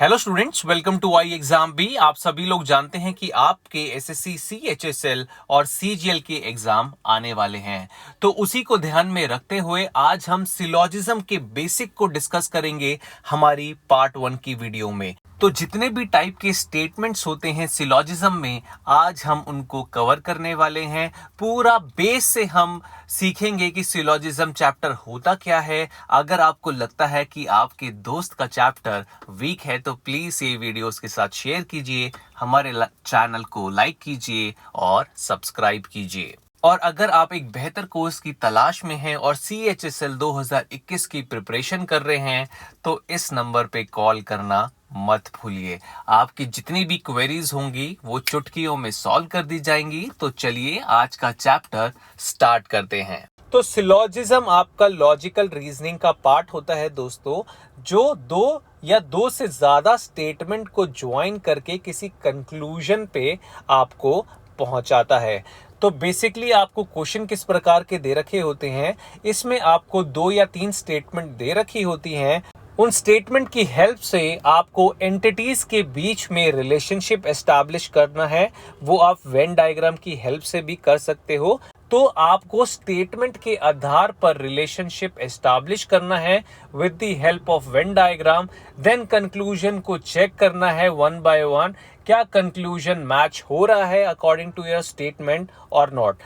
Hello students, welcome to I exam B. आप सभी लोग जानते हैं कि आपके एसएससी सीएचएसएल और सीजीएल के एग्जाम आने वाले हैं। तो उसी को ध्यान में रखते हुए आज हम सिलॉजिज्म के बेसिक को डिस्कस करेंगे हमारी पार्ट 1 की वीडियो में। तो जितने भी टाइप के स्टेटमेंट्स होते हैं सिलॉजिज्म में, आज हम उनको कवर करने वाले हैं। पूरा बेस से हम सीखेंगे कि सिलॉजिज्म चैप्टर होता क्या है। अगर आपको लगता है कि आपके दोस्त का चैप्टर वीक है तो प्लीज ये वीडियो उसके साथ शेयर कीजिए, हमारे चैनल को लाइक कीजिए और सब्सक्राइब कीजिए। और अगर आप एक बेहतर कोर्स की तलाश में हैं और CHSL 2021 की प्रिपरेशन कर रहे हैं तो इस नंबर पे कॉल करना मत भूलिए। आपकी जितनी भी क्वेरीज होंगी वो चुटकियों में सॉल्व कर दी जाएंगी। तो चलिए आज का चैप्टर स्टार्ट करते हैं। तो सिलॉजिज्म आपका लॉजिकल रीजनिंग का पार्ट होता है दोस्तों, जो दो या दो से ज्यादा स्टेटमेंट को ज्वाइन करके किसी कंक्लूजन पे आपको पहुंचाता है। तो बेसिकली आपको क्वेश्चन किस प्रकार के दे रखे होते हैं, इसमें आपको 2 या 3 स्टेटमेंट दे रखी होती हैं। उन स्टेटमेंट की हेल्प से आपको एंटिटीज के बीच में रिलेशनशिप एस्टैब्लिश करना है। वो आप वेन डायग्राम की हेल्प से भी कर सकते हो। तो आपको स्टेटमेंट के आधार पर रिलेशनशिप एस्टैब्लिश करना है with the help of Venn diagram. Then conclusion को चेक करना है वन बाय वन, क्या कंक्लूजन मैच हो रहा है अकॉर्डिंग टू योर स्टेटमेंट और नॉट।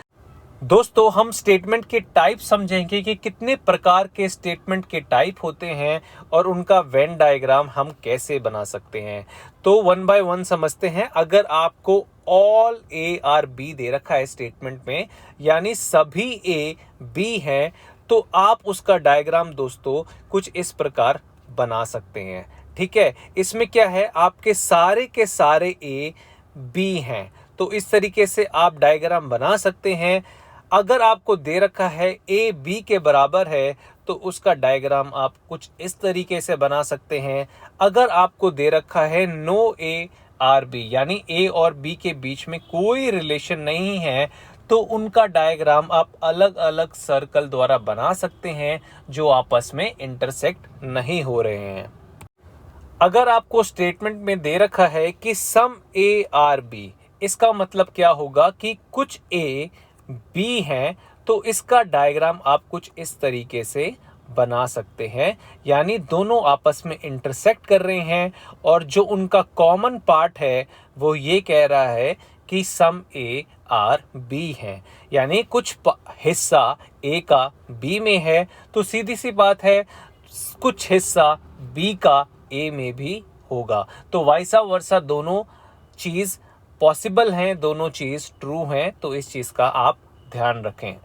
दोस्तों, हम स्टेटमेंट के टाइप समझेंगे कि कितने प्रकार के स्टेटमेंट के टाइप होते हैं और उनका वेन डायग्राम हम कैसे बना सकते हैं। तो वन बाय वन समझते हैं। अगर आपको ऑल ए आर बी दे रखा है स्टेटमेंट में, यानी सभी ए बी हैं, तो आप उसका डायग्राम दोस्तों कुछ इस प्रकार बना सकते हैं। ठीक है, इसमें क्या है, आपके सारे के सारे ए बी हैं, तो इस तरीके से आप डायग्राम बना सकते हैं। अगर आपको दे रखा है ए बी के बराबर है तो उसका डायग्राम आप कुछ इस तरीके से बना सकते हैं। अगर आपको दे रखा है नो ए आर बी, यानी ए और बी के बीच में कोई रिलेशन नहीं है, तो उनका डायग्राम आप अलग अलग सर्कल द्वारा बना सकते हैं जो आपस में इंटरसेक्ट नहीं हो रहे हैं। अगर आपको स्टेटमेंट में दे रखा है कि सम ए आर बी, इसका मतलब क्या होगा कि कुछ ए बी हैं, तो इसका डायग्राम आप कुछ इस तरीके से बना सकते हैं। यानी दोनों आपस में इंटरसेक्ट कर रहे हैं और जो उनका कॉमन पार्ट है वो ये कह रहा है कि सम ए आर बी है, यानी कुछ हिस्सा ए का बी में है, तो सीधी सी बात है कुछ हिस्सा बी का ए में भी होगा। तो वाइसा वर्सा दोनों चीज पॉसिबल हैं, दोनों चीज ट्रू हैं। तो इस चीज का आप ध्यान रखें।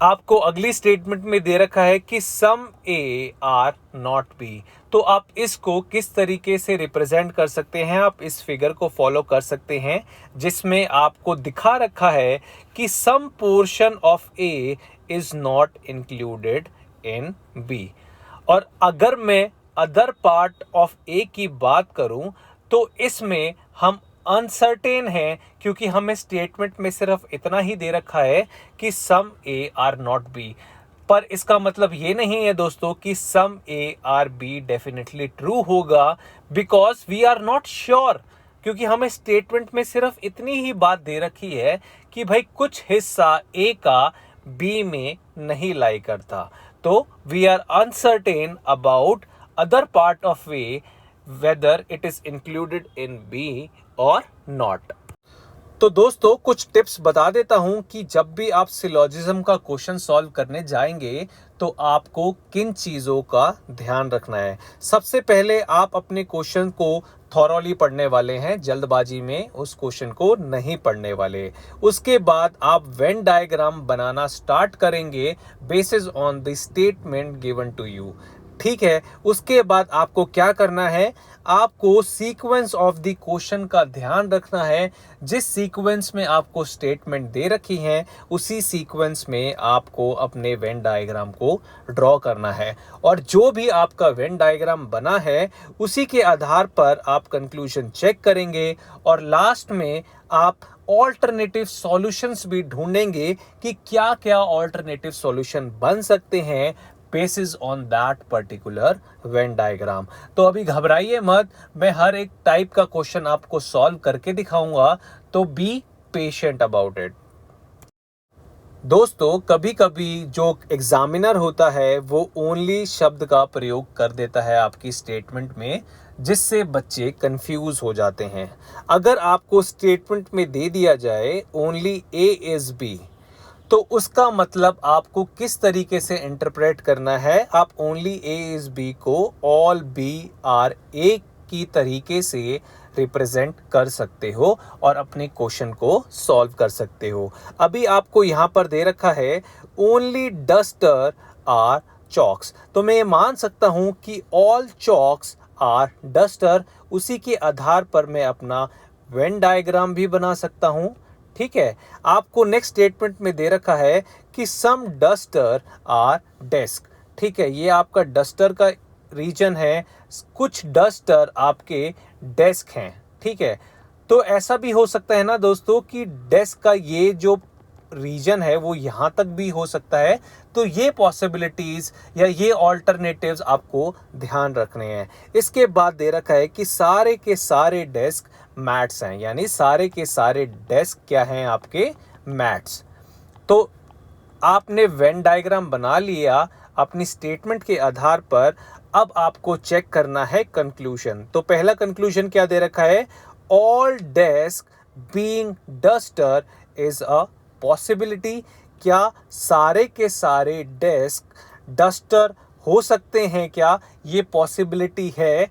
आपको अगली स्टेटमेंट में दे रखा है कि some A are not B, तो आप इसको किस तरीके से रिप्रेजेंट कर सकते हैं। आप इस फिगर को फॉलो कर सकते हैं जिसमें आपको दिखा रखा है कि some portion of A is not included in B. और अगर मैं अदर पार्ट ऑफ ए की बात करूं तो इसमें हम अनसर्टेन है, क्योंकि हमें स्टेटमेंट में सिर्फ इतना ही दे रखा है कि some A are not B. पर इसका मतलब ये नहीं है दोस्तों कि some A are B definitely true होगा, because we are not sure. क्योंकि हमें स्टेटमेंट में सिर्फ इतनी ही बात दे रखी है कि भाई कुछ हिस्सा ए का बी में नहीं लाई करता। तो we are uncertain about other part of A whether it is included in B or not। तो दोस्तों, कुछ टिप्स बता देता हूं कि जब भी आप सिलॉजिज्म का क्वेश्चन सॉल्व करने जाएंगे तो आपको किन चीज़ों का ध्यान रखना है। सबसे पहले आप अपने क्वेश्चन को थॉरोली पढ़ने वाले हैं, जल्दबाजी में उस क्वेश्चन को नहीं पढ़ने वाले। उसके बाद आप वेन डायग्राम बनाना स्टार्ट करेंगे basis on the statement given to you. ठीक है, उसके बाद आपको क्या करना है, आपको सीक्वेंस ऑफ द क्वेश्चन का ध्यान रखना है। जिस सीक्वेंस में आपको स्टेटमेंट दे रखी है उसी सीक्वेंस में आपको अपने वेन डायग्राम को ड्रॉ करना है, और जो भी आपका वेन डायग्राम बना है उसी के आधार पर आप कंक्लूजन चेक करेंगे और लास्ट में आप ऑल्टरनेटिव सॉल्यूशंस भी ढूंढेंगे कि क्या क्या ऑल्टरनेटिव सॉल्यूशन बन सकते हैं basis on that particular Venn diagram। तो अभी घबराइए मत, मैं हर एक टाइप का क्वेश्चन आपको सॉल्व करके दिखाऊंगा, तो बी पेशेंट अबाउट इट। दोस्तों, कभी कभी जो एग्जामिनर होता है वो ओनली शब्द का प्रयोग कर देता है आपकी स्टेटमेंट में, जिससे बच्चे कंफ्यूज हो जाते हैं। अगर आपको स्टेटमेंट में दे दिया जाए ओनली ए इज बी, तो उसका मतलब आपको किस तरीके से इंटरप्रेट करना है। आप ओनली ए इज बी को ऑल बी आर ए की तरीके से रिप्रेजेंट कर सकते हो और अपने क्वेश्चन को सॉल्व कर सकते हो। अभी आपको यहाँ पर दे रखा है ओनली डस्टर आर चॉक्स, तो मैं ये मान सकता हूँ कि ऑल चॉक्स आर डस्टर। उसी के आधार पर मैं अपना वेन डायग्राम भी बना सकता हूँ। ठीक है, आपको नेक्स्ट स्टेटमेंट में दे रखा है कि सम डस्टर आर डेस्क। ठीक है, ये आपका डस्टर का रीजन है, कुछ डस्टर आपके डेस्क हैं। ठीक है, तो ऐसा भी हो सकता है ना दोस्तों कि डेस्क का ये जो रीजन है वो यहाँ तक भी हो सकता है। तो ये पॉसिबिलिटीज या ये ऑल्टरनेटिव्स आपको ध्यान रखने हैं। इसके बाद दे रखा है कि सारे के सारे डेस्क मैट्स हैं, यानी सारे के सारे डेस्क क्या हैं, आपके मैट्स। तो आपने वेन डायग्राम बना लिया अपनी स्टेटमेंट के आधार पर। अब आपको चेक करना है कंक्लूजन। तो पहला कंक्लूजन क्या दे रखा है, all desk being duster is a possibility. क्या सारे के सारे डेस्क डस्टर हो सकते हैं, क्या ये पॉसिबिलिटी है?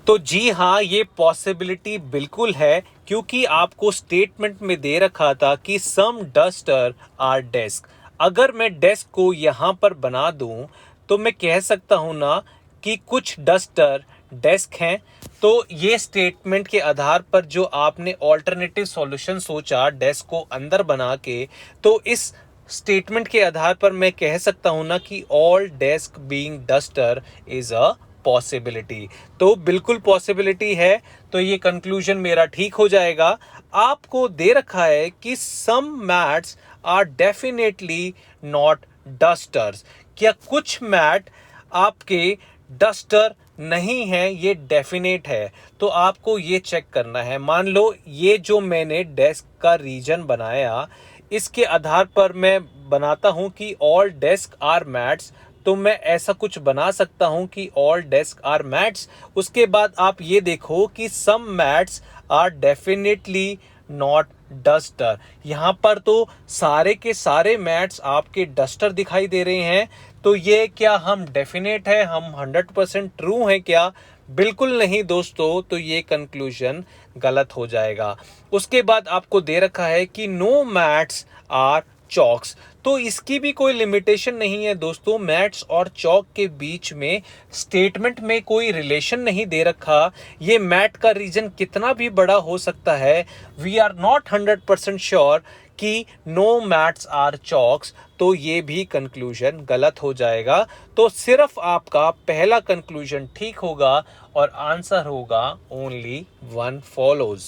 तो जी हाँ, ये पॉसिबिलिटी बिल्कुल है, क्योंकि आपको स्टेटमेंट में दे रखा था कि सम डस्टर आर डेस्क। अगर मैं डेस्क को यहाँ पर बना दूँ तो मैं कह सकता हूँ ना कि कुछ डस्टर डेस्क हैं। तो ये स्टेटमेंट के आधार पर जो आपने ऑल्टरनेटिव सॉल्यूशन सोचा डेस्क को अंदर बना के, तो इस स्टेटमेंट के आधार पर मैं कह सकता हूँ ना कि all desk being duster is a possibility. तो बिल्कुल पॉसिबिलिटी है, तो ये कंक्लूजन मेरा ठीक हो जाएगा। आपको दे रखा है कि some mats are definitely not dusters. क्या कुछ मैट आपके डस्टर नहीं है, ये डेफिनेट है। तो आपको ये चेक करना है। मान लो ये जो मैंने डेस्क का रीजन बनाया, इसके आधार पर मैं बनाता हूं कि ऑल डेस्क आर मैट्स। तो मैं ऐसा कुछ बना सकता हूं कि ऑल डेस्क आर मैट्स। उसके बाद आप ये देखो कि some mats are definitely not duster. यहाँ पर तो सारे के सारे मैट्स आपके डस्टर दिखाई दे रहे हैं। तो ये क्या हम डेफिनेट है, हम 100% ट्रू हैं क्या? बिल्कुल नहीं दोस्तों, तो ये कंक्लूजन गलत हो जाएगा। उसके बाद आपको दे रखा है कि नो मैट्स आर चॉक्स। तो इसकी भी कोई लिमिटेशन नहीं है दोस्तों। मैट्स और चॉक के बीच में स्टेटमेंट में कोई रिलेशन नहीं दे रखा। ये मैट का रीजन कितना भी बड़ा हो सकता है। वी आर नॉट 100% श्योर कि नो मैट्स आर चॉक्स। तो ये भी कंक्लूजन गलत हो जाएगा। तो सिर्फ आपका पहला कंक्लूजन ठीक होगा और आंसर होगा ओनली वन फॉलोज।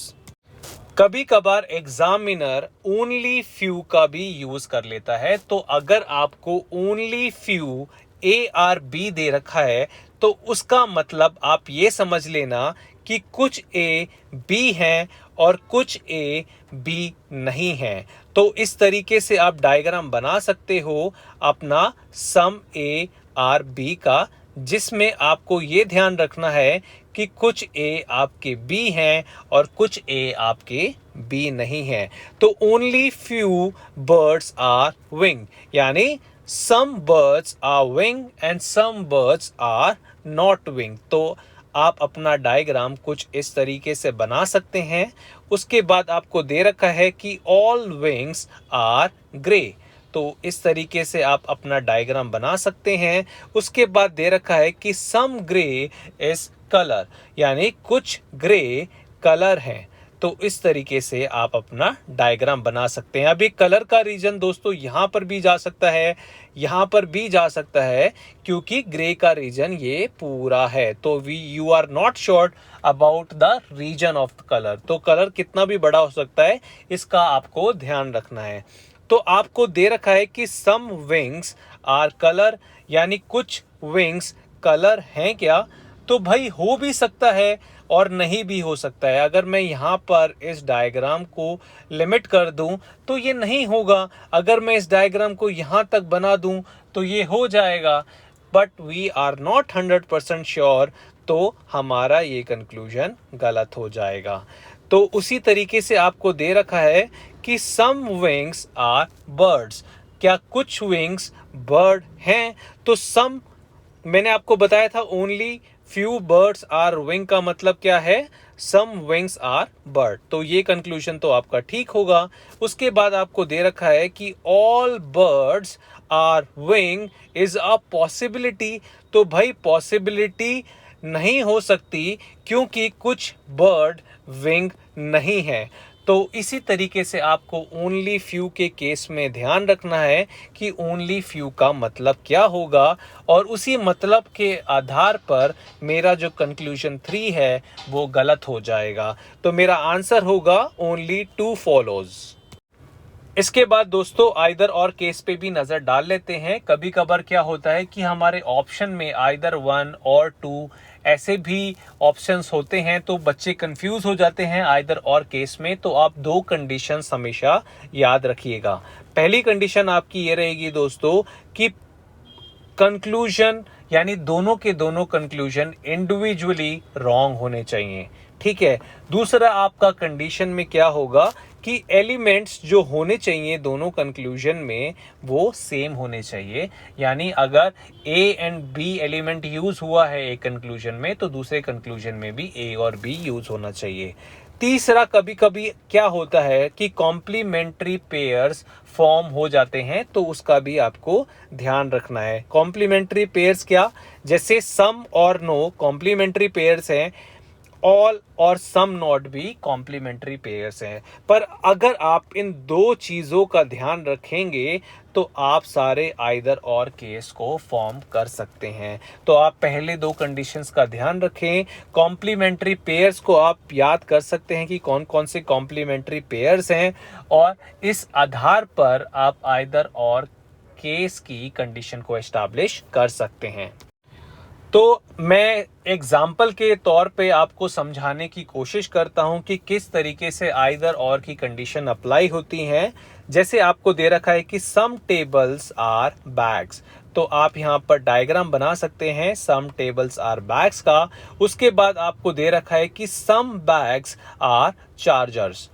कभी कभार एग्जामिनर ओनली फ्यू का भी यूज कर लेता है। तो अगर आपको only few A are B दे रखा है, तो उसका मतलब आप ये समझ लेना कि कुछ ए बी हैं और कुछ ए बी नहीं हैं। तो इस तरीके से आप डायग्राम बना सकते हो अपना सम ए आर बी का, जिसमें आपको ये ध्यान रखना है कि कुछ ए आपके बी हैं और कुछ ए आपके बी नहीं हैं। तो only few birds are wing, यानी some birds are wing and some birds are not wing. तो आप अपना डायग्राम कुछ इस तरीके से बना सकते हैं। उसके बाद आपको दे रखा है कि ऑल विंग्स आर ग्रे। तो इस तरीके से आप अपना डायग्राम बना सकते हैं। उसके बाद दे रखा है कि सम ग्रे इज कलर, यानी कुछ ग्रे कलर हैं। तो इस तरीके से आप अपना डायग्राम बना सकते हैं। अभी कलर का रीजन दोस्तों यहाँ पर भी जा सकता है, यहाँ पर भी जा सकता है, क्योंकि ग्रे का रीजन ये पूरा है। तो you are not sure about the region of the colour. तो कलर कितना भी बड़ा हो सकता है, इसका आपको ध्यान रखना है। तो आपको दे रखा है कि सम विंग्स आर कलर, यानी कुछ विंग्स कलर हैं क्या, तो भाई हो भी सकता है और नहीं भी हो सकता है। अगर मैं यहाँ पर इस डायग्राम को लिमिट कर दूं तो ये नहीं होगा, अगर मैं इस डायग्राम को यहाँ तक बना दूं तो ये हो जाएगा, but we are not 100% sure, तो हमारा ये कंक्लूजन गलत हो जाएगा। तो उसी तरीके से आपको दे रखा है कि सम विंग्स आर बर्ड्स, क्या कुछ विंग्स बर्ड हैं, तो सम मैंने आपको बताया था only few birds are wing का मतलब क्या है, सम विंग्स आर बर्ड, तो ये कंक्लूजन तो आपका ठीक होगा। उसके बाद आपको दे रखा है कि all birds are wing is a possibility, तो भाई पॉसिबिलिटी नहीं हो सकती क्योंकि कुछ बर्ड विंग नहीं है। तो इसी तरीके से आपको ओनली फ्यू के केस में ध्यान रखना है कि ओनली फ्यू का मतलब क्या होगा, और उसी मतलब के आधार पर मेरा जो कंक्लूजन 3 है वो गलत हो जाएगा। तो मेरा आंसर होगा ओनली 2 फॉलोज। इसके बाद दोस्तों आइदर और केस पे भी नजर डाल लेते हैं। कभी कभार क्या होता है कि हमारे ऑप्शन में आइदर 1 और 2 ऐसे भी ऑप्शंस होते हैं, तो बच्चे कंफ्यूज हो जाते हैं आइदर और केस में। तो आप 2 कंडीशंस हमेशा याद रखिएगा। पहली कंडीशन आपकी ये रहेगी दोस्तों कि कंक्लूजन यानी दोनों के दोनों कंक्लूजन इंडिविजुअली रॉन्ग होने चाहिए, ठीक है। दूसरा आपका कंडीशन में क्या होगा कि एलिमेंट्स जो होने चाहिए दोनों कंक्लूजन में वो सेम होने चाहिए, यानी अगर A and B element use हुआ है एक कंक्लूजन में तो दूसरे कंक्लूजन में भी ए और बी यूज होना चाहिए। तीसरा, कभी कभी क्या होता है कि कॉम्प्लीमेंट्री पेयर्स फॉर्म हो जाते हैं, तो उसका भी आपको ध्यान रखना है। कॉम्प्लीमेंट्री पेयर्स क्या, जैसे सम और नो कॉम्प्लीमेंट्री पेयर्स हैं, ऑल और सम नॉट भी कॉम्प्लीमेंट्री पेयर्स हैं। पर अगर आप इन 2 चीज़ों का ध्यान रखेंगे तो आप सारे आइदर और केस को फॉर्म कर सकते हैं। तो आप पहले 2 कंडीशंस का ध्यान रखें। कॉम्प्लीमेंट्री पेयर्स को आप याद कर सकते हैं कि कौन कौन से कॉम्प्लीमेंट्री पेयर्स हैं, और इस आधार पर आप आइदर और केस की कंडीशन को एस्टैब्लिश कर सकते हैं। तो मैं एग्जाम्पल के तौर पे आपको समझाने की कोशिश करता हूं कि किस तरीके से आइदर और की कंडीशन अप्लाई होती हैं। जैसे आपको दे रखा है कि सम टेबल्स आर बैग्स, तो आप यहां पर डायग्राम बना सकते हैं सम टेबल्स आर बैग्स का। उसके बाद आपको दे रखा है कि सम बैग्स आर चार्जर्स,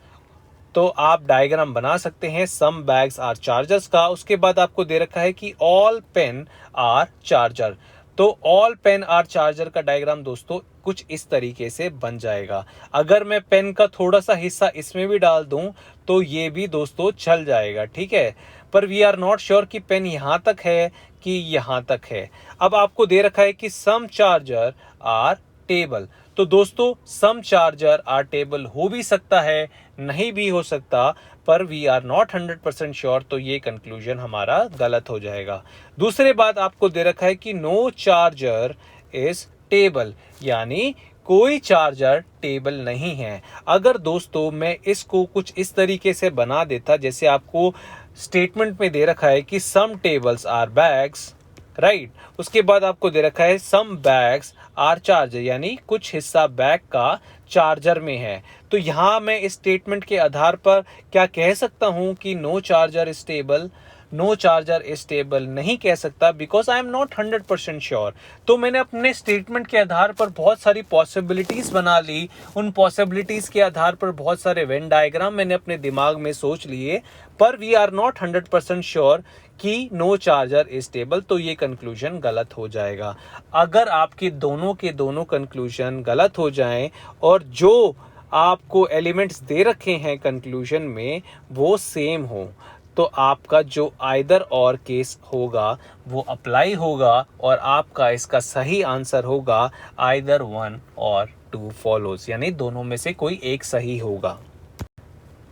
तो आप डायग्राम बना सकते हैं सम बैग्स आर चार्जर्स का। उसके बाद आपको दे रखा है कि ऑल पेन आर चार्जर, तो ऑल पेन आर चार्जर का डायग्राम दोस्तों कुछ इस तरीके से बन जाएगा। अगर मैं पेन का थोड़ा सा हिस्सा इसमें भी डाल दूं तो ये भी दोस्तों चल जाएगा, ठीक है। पर वी आर नॉट श्योर कि पेन यहां तक है कि यहां तक है। अब आपको दे रखा है कि सम चार्जर आर टेबल, तो दोस्तों सम चार्जर आर टेबल हो भी सकता है, नहीं भी हो सकता, पर वी आर नॉट 100% श्योर, तो ये कंक्लूजन हमारा गलत हो जाएगा। दूसरे बात आपको दे रखा है कि नो चार्जर इज टेबल, यानी कोई चार्जर टेबल नहीं है। अगर दोस्तों मैं इसको कुछ इस तरीके से बना देता, जैसे आपको स्टेटमेंट में दे रखा है कि सम टेबल्स आर बैग्स, राइट, उसके बाद आपको दे रखा है सम बैग्स आर चार्जर, यानी कुछ हिस्सा बैग का चार्जर में है। तो यहां मैं इस स्टेटमेंट के आधार पर क्या कह सकता हूं कि no charger is table, no charger is table नहीं कह सकता, because I am not 100% sure. तो मैंने अपने स्टेटमेंट के आधार पर बहुत सारी पॉसिबिलिटीज बना ली, उन पॉसिबिलिटीज के आधार पर बहुत सारे वेन डायग्राम मैंने अपने दिमाग में सोच लिए, पर वी आर नॉट 100% श्योर कि नो चार्जर इज टेबल, तो ये कंक्लूजन गलत हो जाएगा। अगर आपके दोनों के दोनों कंक्लूजन गलत हो जाएं और जो आपको एलिमेंट्स दे रखे हैं कंक्लूजन में वो सेम हो, तो आपका जो आइदर और केस होगा वो अप्लाई होगा और आपका इसका सही आंसर होगा आइदर 1 और 2 फॉलोज, यानी दोनों में से कोई एक सही होगा।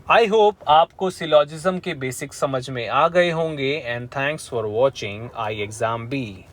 आई होप आपको सिलॉजिज्म के बेसिक्स समझ में आ गए होंगे, and thanks for watching I exam B.